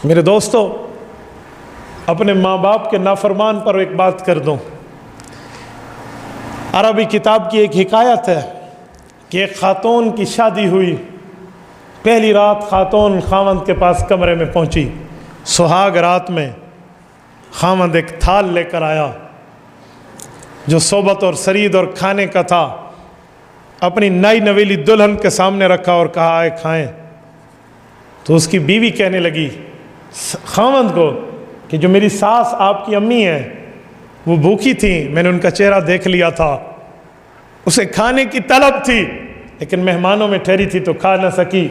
میرے دوستو، اپنے ماں باپ کے نافرمان پر ایک بات کر دوں۔ عربی کتاب کی ایک حکایت ہے کہ ایک خاتون کی شادی ہوئی، پہلی رات خاتون خاوند کے پاس کمرے میں پہنچی، سہاگ رات میں خاوند ایک تھال لے کر آیا جو صحبت اور سرید اور کھانے کا تھا، اپنی نئی نویلی دلہن کے سامنے رکھا اور کہا آئے کھائیں۔ تو اس کی بیوی کہنے لگی خاوند کو کہ جو میری ساس آپ کی امی ہیں وہ بھوکی تھیں، میں نے ان کا چہرہ دیکھ لیا تھا، اسے کھانے کی طلب تھی لیکن مہمانوں میں ٹھہری تھی تو کھا نہ سکی،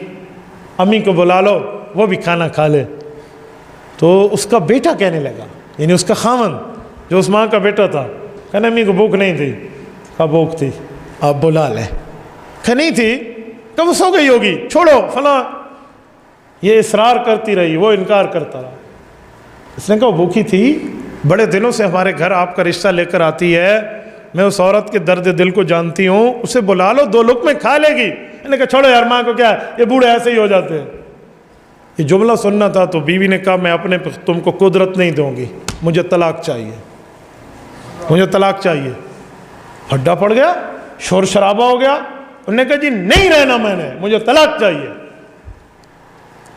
امی کو بلا لو وہ بھی کھانا کھا لے۔ تو اس کا بیٹا کہنے لگا، یعنی اس کا خاوند جو اس ماں کا بیٹا تھا، کہنا امی کو بھوک نہیں تھی، کہا بھوک تھی، آپ بلا لیں۔ کہ نہیں تھی، کہ وہ سو گئی ہوگی، چھوڑو فلاں۔ یہ اصرار کرتی رہی، وہ انکار کرتا رہا۔ اس نے کہا وہ بھوکی تھی، بڑے دنوں سے ہمارے گھر آپ کا رشتہ لے کر آتی ہے، میں اس عورت کے درد دل کو جانتی ہوں، اسے بلا لو، 2 لقمے کھا لے گی۔ میں نے کہا چھوڑو یار، ماں کو کیا ہے، یہ بوڑھے ایسے ہی ہو جاتے ہیں۔ یہ جملہ سننا تھا تو بیوی نے کہا میں اپنے تم کو قدرت نہیں دوں گی، مجھے طلاق چاہیے، مجھے طلاق چاہیے۔ ہڈا پڑ گیا، شور شرابہ ہو گیا۔ انہوں نے کہا جی نہیں رہنا، میں نے، مجھے طلاق چاہیے۔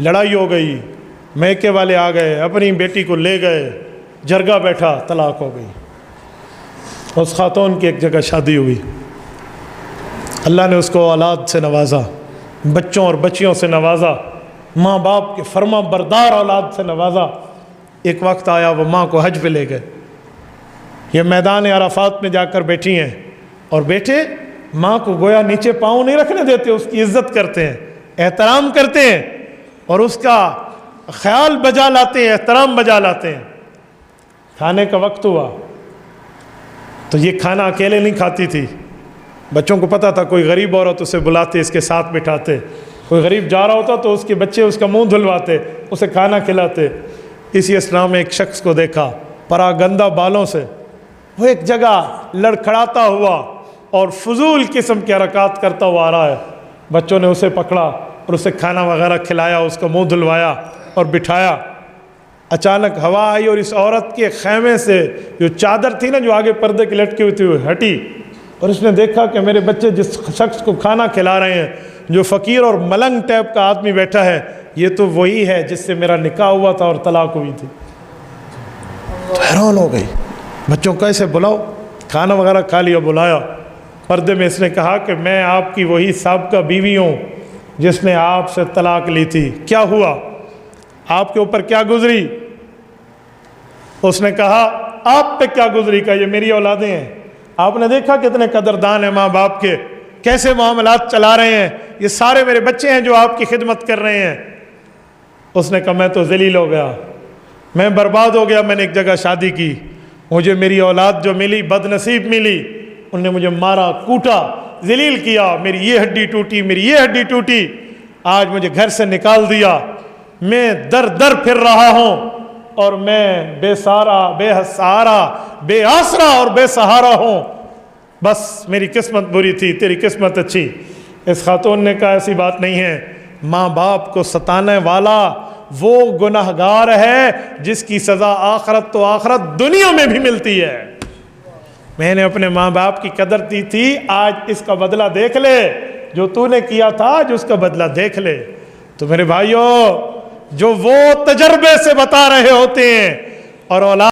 لڑائی ہو گئی، میکے والے آ گئے، اپنی بیٹی کو لے گئے، جرگہ بیٹھا، طلاق ہو گئی۔ اس خاتون کی ایک جگہ شادی ہوئی، اللہ نے اس کو اولاد سے نوازا، بچوں اور بچیوں سے نوازا، ماں باپ کے فرما بردار اولاد سے نوازا۔ ایک وقت آیا وہ ماں کو حج پہ لے گئے، یہ میدان عرفات میں جا کر بیٹھی ہیں، اور بیٹے ماں کو گویا نیچے پاؤں نہیں رکھنے دیتے، اس کی عزت کرتے ہیں، احترام کرتے ہیں، اور اس کا خیال بجا لاتے ہیں، احترام بجا لاتے ہیں۔ کھانے کا وقت ہوا تو یہ کھانا اکیلے نہیں کھاتی تھی، بچوں کو پتہ تھا کوئی غریب عورت اسے بلاتے، اس کے ساتھ بٹھاتے، کوئی غریب جا رہا ہوتا تو اس کے بچے اس کا منہ دھلواتے، اسے کھانا کھلاتے۔ اسی اسلام میں ایک شخص کو دیکھا پراگندہ بالوں سے، وہ ایک جگہ لڑکھڑاتا ہوا اور فضول قسم کے حرکات کرتا ہوا آ رہا ہے۔ بچوں نے اسے پکڑا اور اسے کھانا وغیرہ کھلایا، اس کا منہ دھلوایا اور بٹھایا۔ اچانک ہوا آئی اور اس عورت کے خیمے سے جو چادر تھی نا، جو آگے پردے کی لٹکی ہوئی تھی، وہ ہٹی، اور اس نے دیکھا کہ میرے بچے جس شخص کو کھانا کھلا رہے ہیں، جو فقیر اور ملنگ ٹائپ کا آدمی بیٹھا ہے، یہ تو وہی ہے جس سے میرا نکاح ہوا تھا اور طلاق ہوئی تھی۔ تو حیران ہو گئی، بچوں کو ایسے بلاؤ، کھانا وغیرہ کھا لیا، بلایا، پردے میں اس نے کہا کہ میں آپ کی وہی سابقہ بیوی ہوں جس نے آپ سے طلاق لی تھی، کیا ہوا، آپ کے اوپر کیا گزری؟ اس نے کہا آپ پہ کیا گزری؟ کہ یہ میری اولادیں ہیں، آپ نے دیکھا کتنے قدردان ہیں ماں باپ کے، کیسے معاملات چلا رہے ہیں، یہ سارے میرے بچے ہیں جو آپ کی خدمت کر رہے ہیں۔ اس نے کہا میں تو ذلیل ہو گیا، میں برباد ہو گیا، میں نے ایک جگہ شادی کی، مجھے میری اولاد جو ملی بد نصیب ملی، انہوں نے مجھے مارا، کوٹا، ذلیل کیا، میری یہ ہڈی ٹوٹی، میری یہ ہڈی ٹوٹی، آج مجھے گھر سے نکال دیا، میں در در پھر رہا ہوں، اور میں بے سارا، بے سہارا، بے آسرا اور بے سہارا ہوں، بس میری قسمت بری تھی، تیری قسمت اچھی۔ اس خاتون نے کہا ایسی بات نہیں ہے، ماں باپ کو ستانے والا وہ گناہگار ہے جس کی سزا آخرت تو آخرت دنیا میں بھی ملتی ہے۔ میں نے اپنے ماں باپ کی قدر دی تھی، آج اس کا بدلہ دیکھ لے، جو تو نے کیا تھا آج اس کا بدلہ دیکھ لے۔ تو میرے بھائیوں، جو وہ تجربے سے بتا رہے ہوتے ہیں اور اولاد